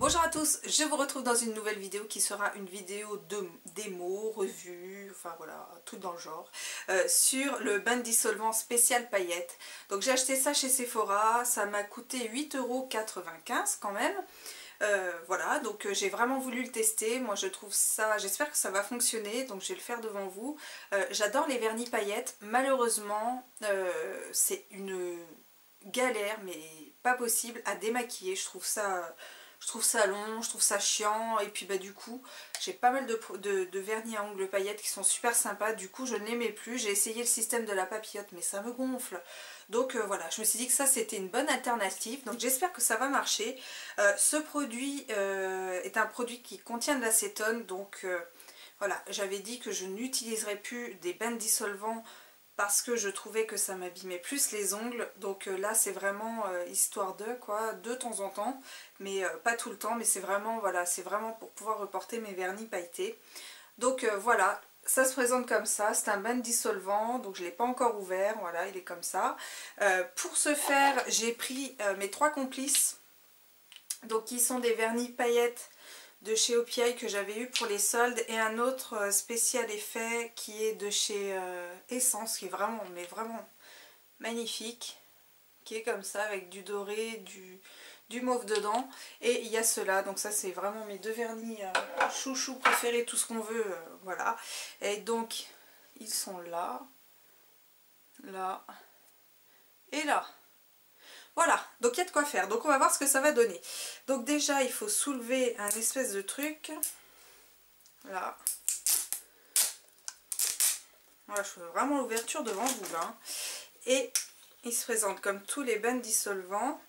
Bonjour à tous, je vous retrouve dans une nouvelle vidéo qui sera une vidéo de démo, revue, enfin voilà, tout dans le genre, sur le bain de dissolvant spécial paillettes. Donc j'ai acheté ça chez Sephora, ça m'a coûté 8,95 € quand même. Voilà, donc j'ai vraiment voulu le tester. Moi je trouve ça, j'espère que ça va fonctionner, donc je vais le faire devant vous. J'adore les vernis paillettes, malheureusement c'est une galère mais pas possible à démaquiller. Je trouve ça long, je trouve ça chiant, et puis bah du coup j'ai pas mal de vernis à ongles paillettes qui sont super sympas. Du coup je ne les mets plus, j'ai essayé le système de la papillote mais ça me gonfle. Donc voilà, je me suis dit que ça c'était une bonne alternative, donc j'espère que ça va marcher. Ce produit est un produit qui contient de l'acétone, donc voilà, j'avais dit que je n'utiliserais plus des bains dissolvants parce que je trouvais que ça m'abîmait plus les ongles. Donc là c'est vraiment histoire de quoi, de temps en temps, mais pas tout le temps, mais c'est vraiment, voilà, c'est vraiment pour pouvoir reporter mes vernis pailletés. Donc voilà, ça se présente comme ça, c'est un bain dissolvant, donc je ne l'ai pas encore ouvert, voilà, il est comme ça. Pour ce faire, j'ai pris mes 3 complices, donc qui sont des vernis paillettes de chez OPI que j'avais eu pour les soldes, et un autre spécial effet qui est de chez Essence, qui est vraiment, mais vraiment magnifique, qui est comme ça avec du doré, du mauve dedans, et il y a ceux-là, donc ça c'est vraiment mes 2 vernis chouchou préférés, tout ce qu'on veut, voilà. Et donc ils sont là, là et là. Voilà, donc il y a de quoi faire. Donc on va voir ce que ça va donner. Donc déjà il faut soulever un espèce de truc. Là. Voilà, je fais vraiment l'ouverture devant vous là. Et il se présente comme tous les bains dissolvants.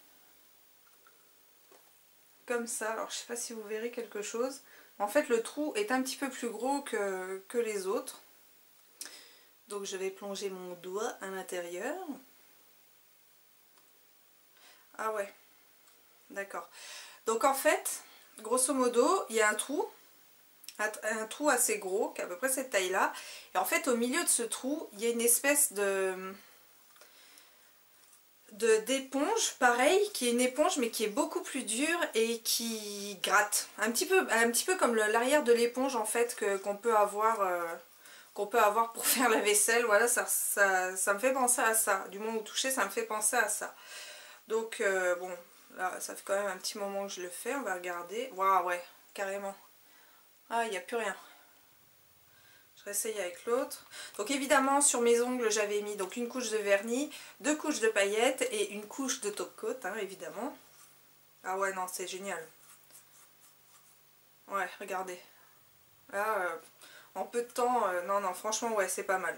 Comme ça. Alors je sais pas si vous verrez quelque chose. En fait le trou est un petit peu plus gros que les autres. Donc je vais plonger mon doigt à l'intérieur. Ah ouais, d'accord. Donc en fait, grosso modo, il y a un trou assez gros, qui est à peu près cette taille-là. Et en fait, au milieu de ce trou, il y a une espèce d'éponge, pareil, qui est une éponge, mais qui est beaucoup plus dure et qui gratte. Un petit peu comme l'arrière de l'éponge, en fait, qu'on peut avoir... pour faire la vaisselle. Voilà, ça me fait penser à ça. Du moment où toucher, ça me fait penser à ça. Donc bon, là ça fait quand même un petit moment que je le fais, on va regarder. Waouh, ouais, carrément. Ah, il n'y a plus rien. Je réessaye avec l'autre. Donc évidemment sur mes ongles j'avais mis donc une couche de vernis, 2 couches de paillettes et une couche de top coat, hein, évidemment. Ah ouais, non, c'est génial. Ouais, regardez. Là, en peu de temps, non, franchement, ouais, c'est pas mal.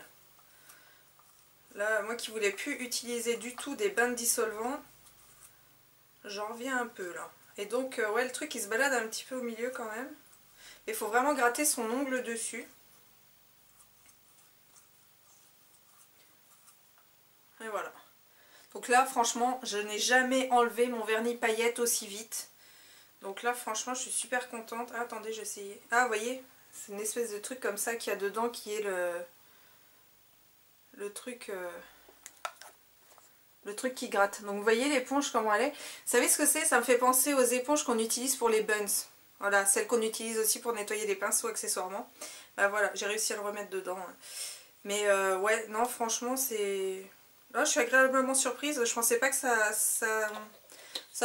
Là, moi qui voulais plus utiliser du tout des bains dissolvants, j'en reviens un peu là. Et donc, ouais, le truc il se balade un petit peu au milieu quand même. Il faut vraiment gratter son ongle dessus. Et voilà. Donc là, franchement, je n'ai jamais enlevé mon vernis paillette aussi vite. Donc là, franchement, je suis super contente. Ah, attendez, j'ai essayé. Ah, vous voyez, c'est une espèce de truc comme ça qu'il y a dedans qui est le truc... le truc qui gratte. Donc vous voyez l'éponge comment elle est. Vous savez ce que c'est? Ça me fait penser aux éponges qu'on utilise pour les buns. Voilà, celles qu'on utilise aussi pour nettoyer les pinceaux accessoirement. Bah voilà, j'ai réussi à le remettre dedans. Mais ouais, non, franchement, c'est... Là, je suis agréablement surprise. Je pensais pas que ça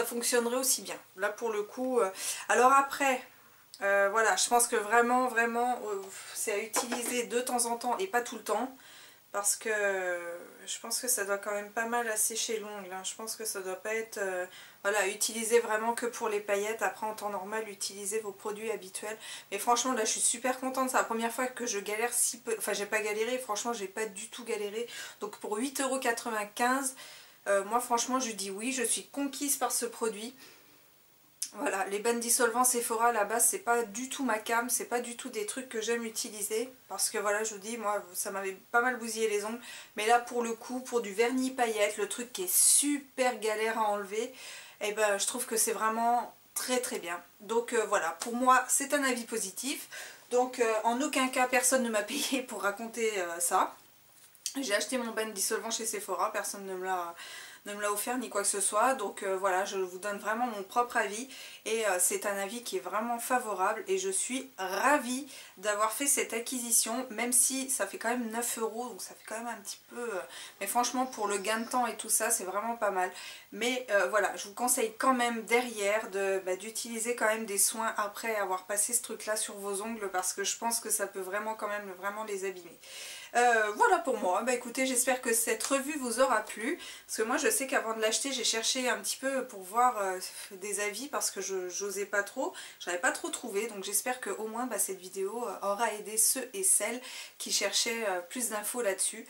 fonctionnerait aussi bien. Là, pour le coup... Alors après, voilà, je pense que vraiment, c'est à utiliser de temps en temps et pas tout le temps. Parce que je pense que ça doit quand même pas mal assécher l'ongle. Hein. Je pense que ça doit pas être... voilà, utiliser vraiment que pour les paillettes. Après, en temps normal, utilisez vos produits habituels. Mais franchement, là, je suis super contente. C'est la première fois que je galère si peu... Enfin, j'ai pas galéré. Franchement, j'ai pas du tout galéré. Donc, pour 8,95 €, moi, franchement, je dis oui. Je suis conquise par ce produit. Voilà, les bains dissolvants Sephora à la base c'est pas du tout ma came, c'est pas du tout des trucs que j'aime utiliser parce que voilà, je vous dis, moi ça m'avait pas mal bousillé les ongles, mais là pour le coup, pour du vernis paillette, le truc qui est super galère à enlever, et ben je trouve que c'est vraiment très très bien. Donc voilà, pour moi c'est un avis positif. Donc en aucun cas personne ne m'a payé pour raconter ça. J'ai acheté mon bain dissolvant chez Sephora, personne ne me l'a offert ni quoi que ce soit. Donc voilà, je vous donne vraiment mon propre avis et c'est un avis qui est vraiment favorable et je suis ravie d'avoir fait cette acquisition, même si ça fait quand même 9 €, donc ça fait quand même un petit peu... mais franchement pour le gain de temps et tout ça c'est vraiment pas mal. Mais voilà, je vous conseille quand même derrière d'utiliser quand même des soins après avoir passé ce truc là sur vos ongles, parce que je pense que ça peut vraiment quand même vraiment les abîmer. Voilà pour moi. Bah écoutez, j'espère que cette revue vous aura plu, parce que moi je sais qu'avant de l'acheter j'ai cherché un petit peu pour voir des avis, parce que je n'osais pas trop, j'avais pas trop trouvé, donc j'espère que au moins cette vidéo aura aidé ceux et celles qui cherchaient plus d'infos là-dessus.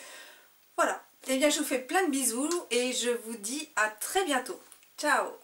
Voilà, et bien je vous fais plein de bisous et je vous dis à très bientôt. Ciao!